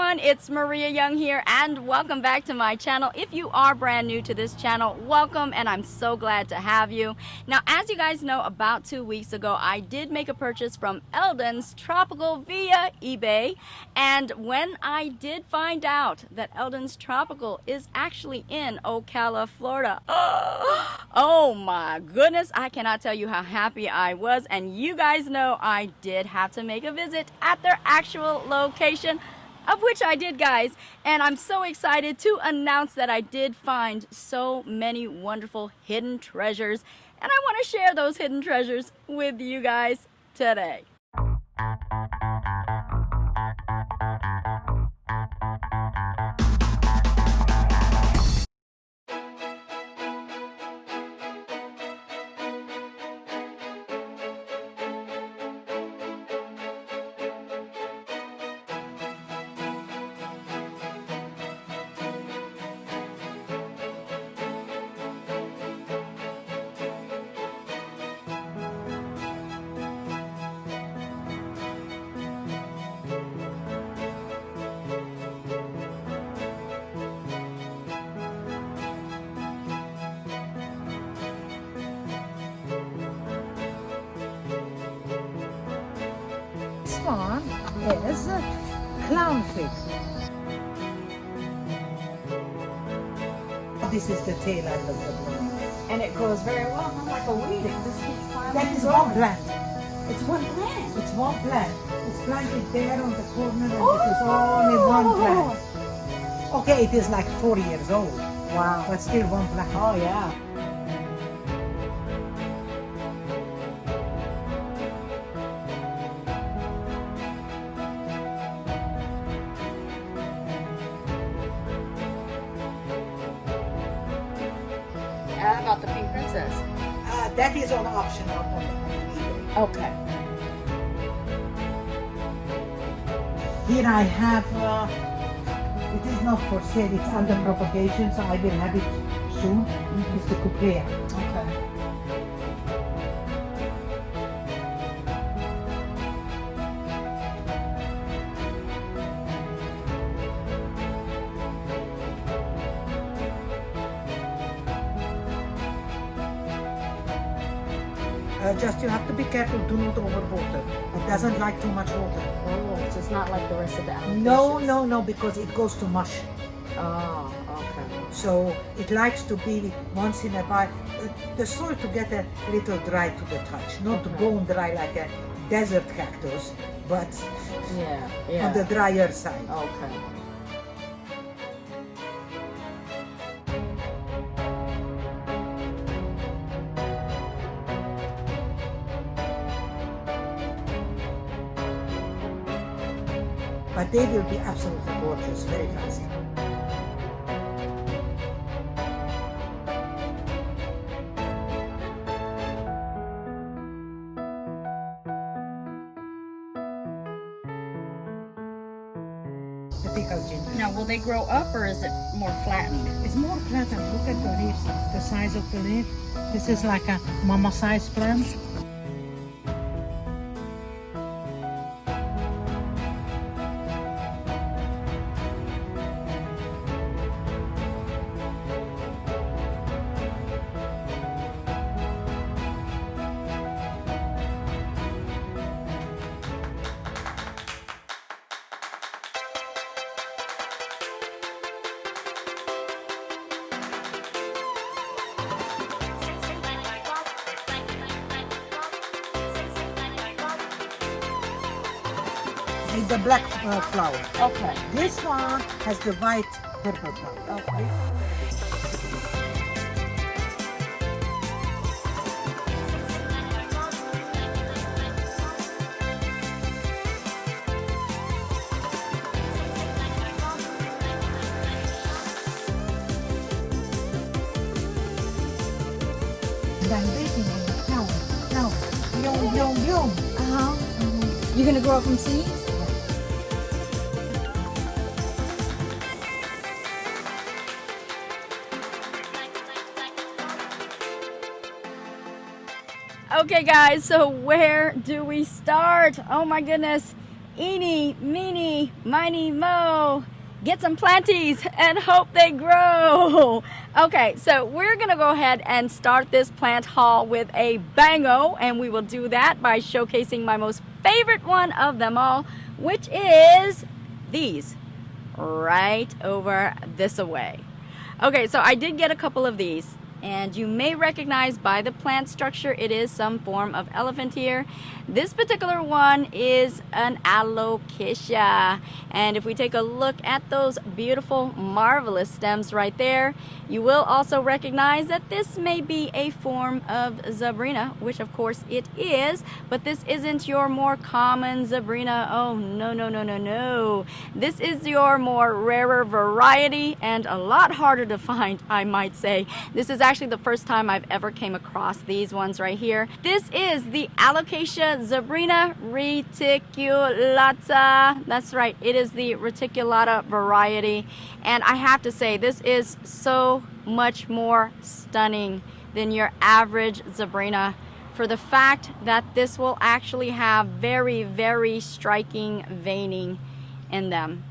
everyone, it's Maria Young here and welcome back to my channel. If you are brand new to this channel, welcome, and I'm so glad to have you. Now, as you guys know, about 2 weeks ago I did make a purchase from Eldon's Tropical via eBay, and when I did find out that Eldon's Tropical is actually in Ocala, Florida, oh my goodness, I cannot tell you how happy I was. And you guys know I did have to make a visit at their actual location, of which I did, guys, and I'm so excited to announce that I did find so many wonderful hidden treasures, and I want to share those hidden treasures with you guys today. This one is clownfish. This is the tail end of the plant. And it grows very well, not like a weed. It just keeps climbing. That is and one growing. plant. It's one plant. It's one plant. It's planted there on the corner, and it is only one plant. Okay, it is like 4 years old. Wow. But still one plant. Oh yeah. How about the pink princess? That is on auction on eBay. Okay. Here I have, it is not for sale, it's under propagation, so I will have it soon. It's the coupea. Okay. Just you have to be careful, do not overwater. It doesn't like too much water. Oh, so it's not like the rest of the applications. No, because it goes to mush. Oh, okay. So it likes to be once in a while. The soil to get a little dry to the touch, not Okay. bone dry like a desert cactus, but Yeah. on the drier side. Okay. But they will be absolutely gorgeous very fast. Typical ginger. Now, will they grow up or is it more flattened? It's more flattened. Look at the leaves, the size of the leaf. This is like a mama size plant. It's the black flower. Okay. This one has the white purple flower. Okay. And I'm waiting on the flower. Yum. You're gonna grow from seeds? Okay guys, so where do we start? Oh my goodness. eeny, meeny, miny, mo. Get some planties and hope they grow. Okay, so we're gonna go ahead and start this plant haul with a bango, and we will do that by showcasing my most favorite one of them all, which is these right over this away. Okay, so I did get a couple of these, and you may recognize by the plant structure it is some form of elephant here. This particular one is an alocasia, and if we take a look at those beautiful, marvelous stems right there, you will also recognize that this may be a form of Zebrina, which of course it is, but this isn't your more common Zebrina. Oh, no, no, no, no, no. This is your more rarer variety and a lot harder to find, I might say. This is actually the first time I've ever came across these ones right here. This is the Alocasia Zebrina reticulata. That's right, it is the reticulata variety, and I have to say this is so much more stunning than your average Zebrina for the fact that this will actually have very, very striking veining in them,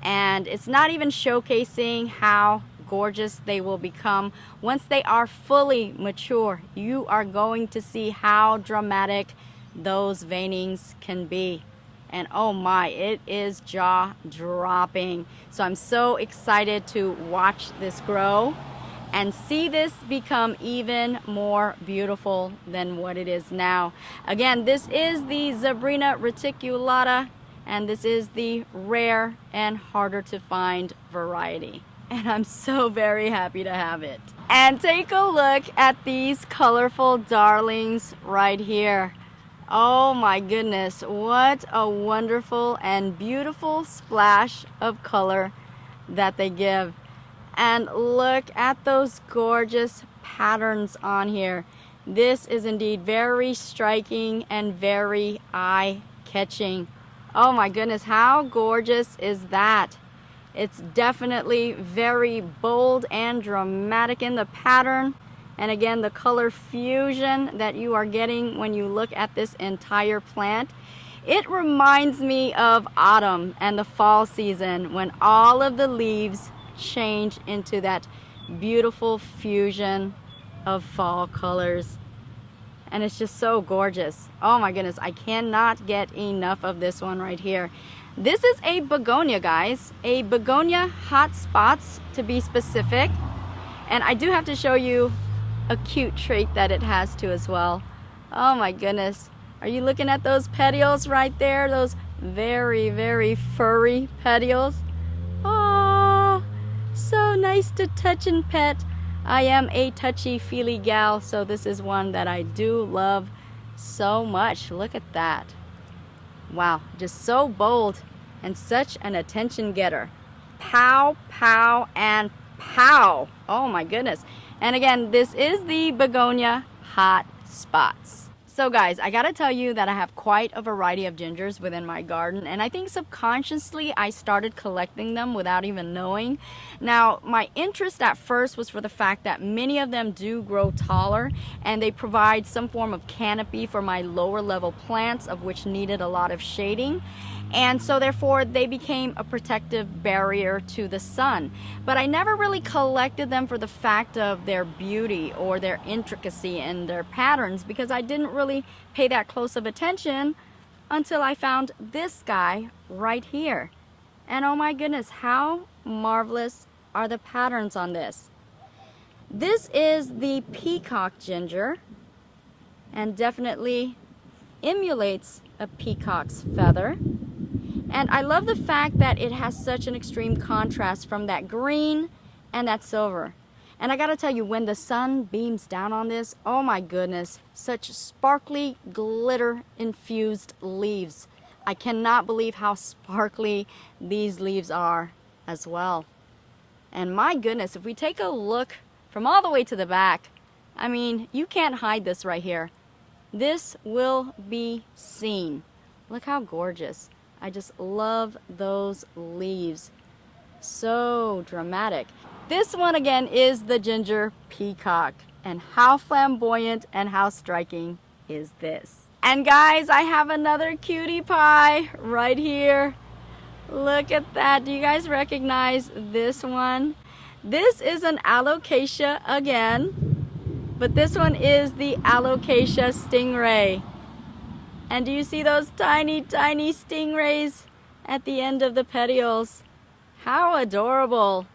and it's not even showcasing how gorgeous they will become once they are fully mature. You are going to see how dramatic those veinings can be, and oh my, it is jaw-dropping. So I'm so excited to watch this grow and see this become even more beautiful than what it is now. Again, this is the Zebrina reticulata, and this is the rare and harder to find variety, and I'm so very happy to have it. And take a look at these colorful darlings right here. Oh my goodness, what a wonderful and beautiful splash of color that they give. And look at those gorgeous patterns on here. This is indeed very striking and very eye-catching. Oh my goodness, how gorgeous is that? It's definitely very bold and dramatic in the pattern. And again, the color fusion that you are getting when you look at this entire plant, it reminds me of autumn and the fall season when all of the leaves change into that beautiful fusion of fall colors. And it's just so gorgeous. Oh my goodness, I cannot get enough of this one right here. This is a begonia, guys. A begonia hot spots, to be specific. And I do have to show you a cute trait that it has too as well. Oh my goodness. Are you looking at those petioles right there? Those very, very furry petioles. Oh, so nice to touch and pet. I am a touchy-feely gal, so this is one that I do love so much. Look at that. Wow, just so bold and such an attention getter. Pow, pow, and pow. Oh my goodness. And again, this is the begonia hot spots. So guys, I gotta tell you that I have quite a variety of gingers within my garden, and I think subconsciously I started collecting them without even knowing. Now, my interest at first was for the fact that many of them do grow taller, and they provide some form of canopy for my lower level plants, of which needed a lot of shading. And so therefore they became a protective barrier to the sun. But I never really collected them for the fact of their beauty or their intricacy and their patterns, because I didn't really pay that close of attention until I found this guy right here. And oh my goodness, how marvelous are the patterns on this. This is the peacock ginger, and definitely emulates a peacock's feather. And I love the fact that it has such an extreme contrast from that green and that silver. And I gotta tell you, when the sun beams down on this, oh my goodness, such sparkly, glitter-infused leaves. I cannot believe how sparkly these leaves are as well. And my goodness, if we take a look from all the way to the back, I mean, you can't hide this right here. This will be seen. Look how gorgeous. I just love those leaves. So dramatic. This one again is the ginger peacock. And how flamboyant and how striking is this? And guys, I have another cutie pie right here. Look at that. Do you guys recognize this one? This is an alocasia again, but this one is the alocasia stingray. And do you see those tiny, tiny stingrays at the end of the petioles? How adorable.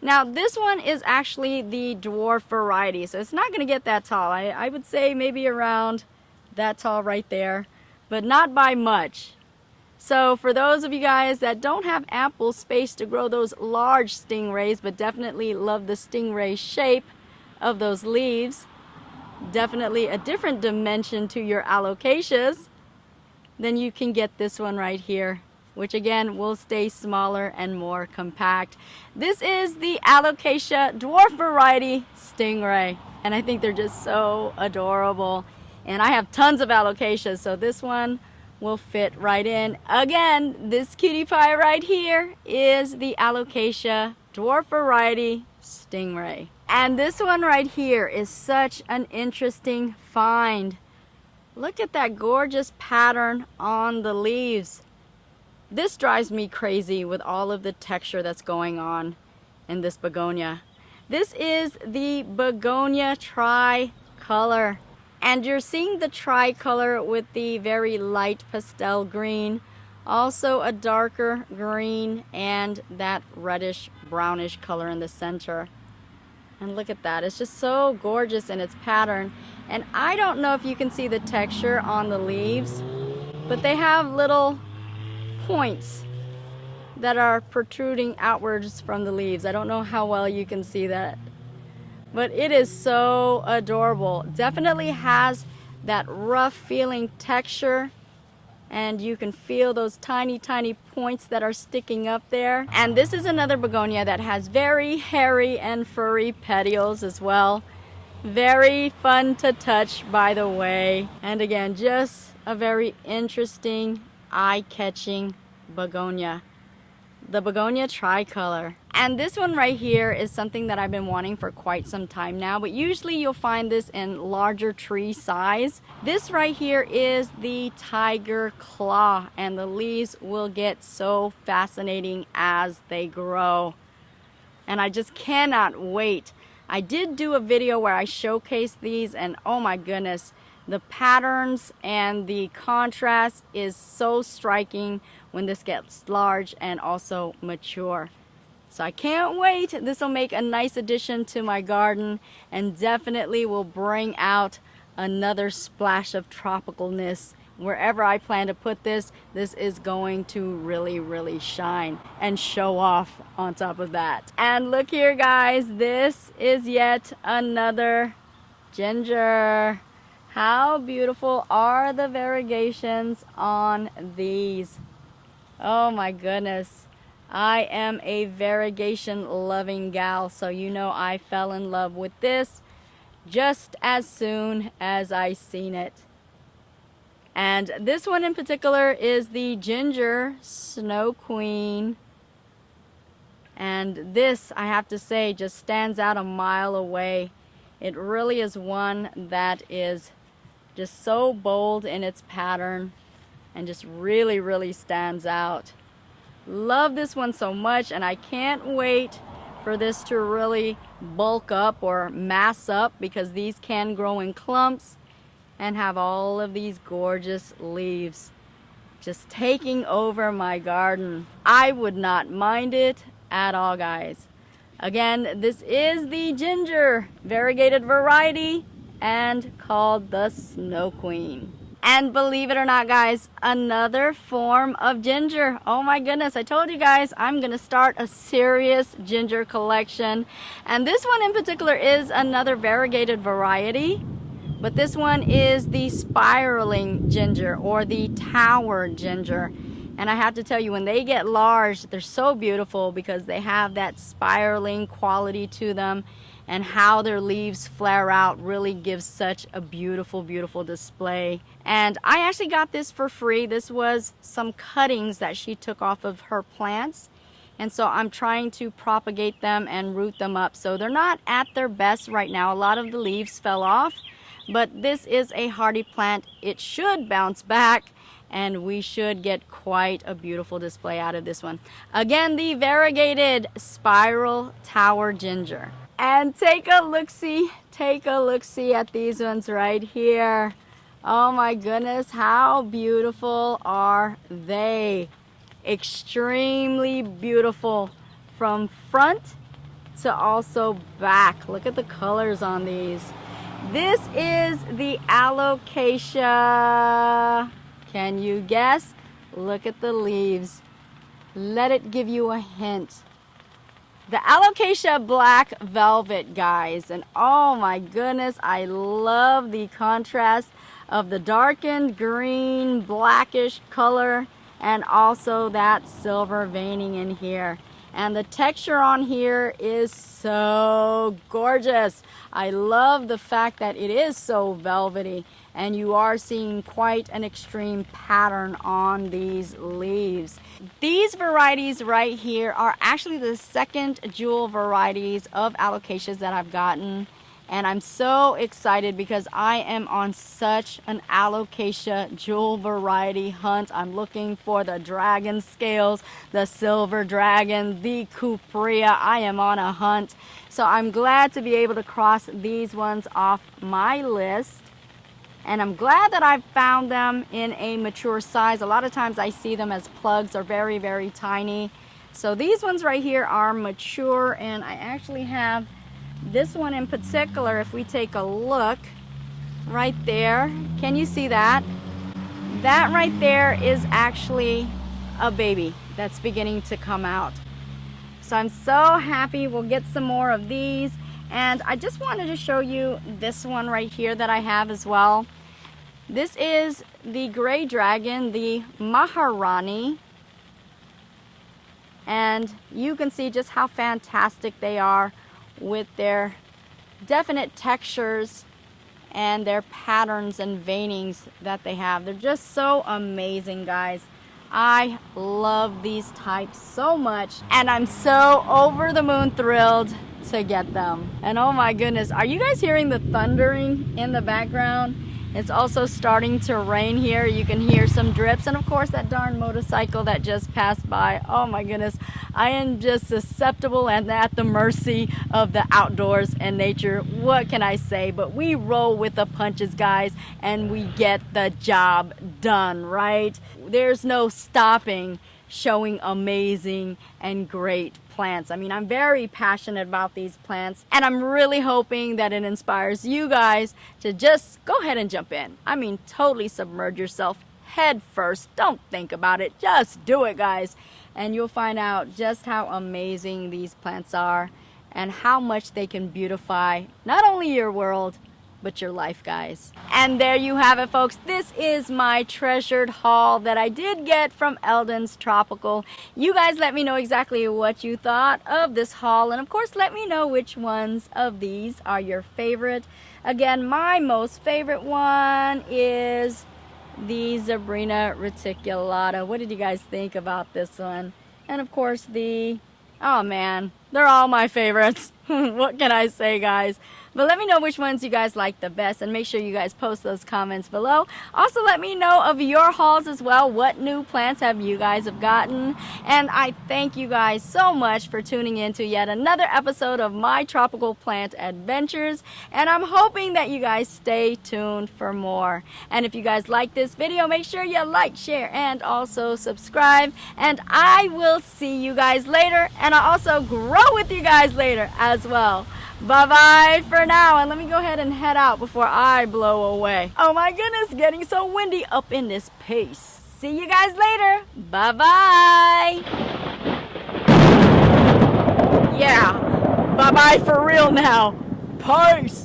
Now this one is actually the dwarf variety, so it's not going to get that tall. I would say maybe around that tall right there, but not by much. So for those of you guys that don't have ample space to grow those large stingrays, but definitely love the stingray shape of those leaves, definitely a different dimension to your alocasias, then you can get this one right here, which again will stay smaller and more compact. This is the alocasia dwarf variety stingray, and I think they're just so adorable. And I have tons of alocasias, so this one will fit right in. Again, this cutie pie right here is the alocasia dwarf variety stingray. And this one right here is such an interesting find. Look at that gorgeous pattern on the leaves. This drives me crazy with all of the texture that's going on in this begonia. This is the Begonia tricolor. And you're seeing the tricolor with the very light pastel green, also a darker green, and that reddish brownish color in the center. And look at that, it's just so gorgeous in its pattern. And I don't know if you can see the texture on the leaves, but they have little points that are protruding outwards from the leaves. I don't know how well you can see that, but it is so adorable. Definitely has that rough feeling texture, and you can feel those tiny, tiny points that are sticking up there. And this is another begonia that has very hairy and furry petioles as well. Very fun to touch, by the way. And again, just a very interesting, eye-catching begonia. The Begonia tricolor. And this one right here is something that I've been wanting for quite some time now, but usually you'll find this in larger tree size. This right here is the tiger claw, and the leaves will get so fascinating as they grow. And I just cannot wait. I did do a video where I showcased these, and oh my goodness, the patterns and the contrast is so striking when this gets large and also mature. So I can't wait. This will make a nice addition to my garden and definitely will bring out another splash of tropicalness. Wherever I plan to put this, this is going to really, really shine and show off on top of that. And look here, guys, this is yet another ginger. How beautiful are the variegations on these? Oh my goodness. I am a variegation loving gal, so you know I fell in love with this just as soon as I seen it. And this one in particular is the Ginger Snow Queen. And this, I have to say, just stands out a mile away. It really is one that is just so bold in its pattern and just really, really stands out. Love this one so much, and I can't wait for this to really bulk up or mass up, because these can grow in clumps and have all of these gorgeous leaves just taking over my garden. I would not mind it at all, guys. Again, this is the ginger variegated variety and called the Snow Queen. And believe it or not, guys, another form of ginger. Oh my goodness, I told you guys I'm gonna start a serious ginger collection. And this one in particular is another variegated variety, but this one is the spiraling ginger or the tower ginger. And I have to tell you, when they get large, they're so beautiful because they have that spiraling quality to them, and how their leaves flare out really gives such a beautiful, beautiful display. And I actually got this for free. This was some cuttings that she took off of her plants. And so I'm trying to propagate them and root them up. So they're not at their best right now. A lot of the leaves fell off, but this is a hardy plant. It should bounce back, and we should get quite a beautiful display out of this one. Again, the variegated spiral tower ginger. And take a look-see at these ones right here. Oh my goodness, how beautiful are they? Extremely beautiful from front to also back. Look at the colors on these. This is the alocasia. Can you guess? Look at the leaves. Let it give you a hint. The alocasia black velvet, guys. And oh my goodness, I love the contrast of the darkened green blackish color and also that silver veining in here. And the texture on here is so gorgeous. I love the fact that it is so velvety, and you are seeing quite an extreme pattern on these leaves. These varieties right here are actually the second jewel varieties of alocasias that I've gotten. And I'm so excited because I am on such an alocasia jewel variety hunt. I'm looking for the dragon scales, the silver dragon, the cuprea. I am on a hunt. So I'm glad to be able to cross these ones off my list. And I'm glad that I've found them in a mature size. A lot of times I see them as plugs or very, very tiny. So these ones right here are mature, and I actually have this one in particular. If we take a look right there, can you see that? That right there is actually a baby that's beginning to come out. So I'm so happy. We'll get some more of these. And I just wanted to show you this one right here that I have as well. This is the gray dragon, the Maharani. And you can see just how fantastic they are with their definite textures and their patterns and veinings that they have. They're just so amazing, guys. I love these types so much, and I'm so over the moon thrilled to get them. And oh my goodness, are you guys hearing the thundering in the background? It's also starting to rain here. You can hear some drips, and of course that darn motorcycle that just passed by. Oh my goodness, I am just susceptible and at the mercy of the outdoors and nature. What can I say? But we roll with the punches, guys, and we get the job done, right? There's no stopping showing amazing and great plants. I mean, I'm very passionate about these plants, and I'm really hoping that it inspires you guys to just go ahead and jump in. I mean, totally submerge yourself head first. Don't think about it. Just do it, guys. And you'll find out just how amazing these plants are and how much they can beautify not only your world, but your life, guys. And there you have it, folks. This is my treasured haul that I did get from Eldon's Tropical. You guys let me know exactly what you thought of this haul, and of course let me know which ones of these are your favorite. Again, my most favorite one is the Zebrina reticulata. What did you guys think about this one? And of course oh man, they're all my favorites. What can I say, guys? But let me know which ones you guys like the best, and make sure you guys post those comments below. Also, let me know of your hauls as well. What new plants have you guys have gotten? And I thank you guys so much for tuning in to yet another episode of my tropical plant adventures. And I'm hoping that you guys stay tuned for more. And if you guys like this video, make sure you like, share, and also subscribe. And I will see you guys later. And I'll also grow with you guys later as well. Bye-bye for now, and let me go ahead and head out before I blow away. Oh my goodness, getting so windy up in this piece. See you guys later. Bye-bye. Yeah, bye-bye for real now. Peace.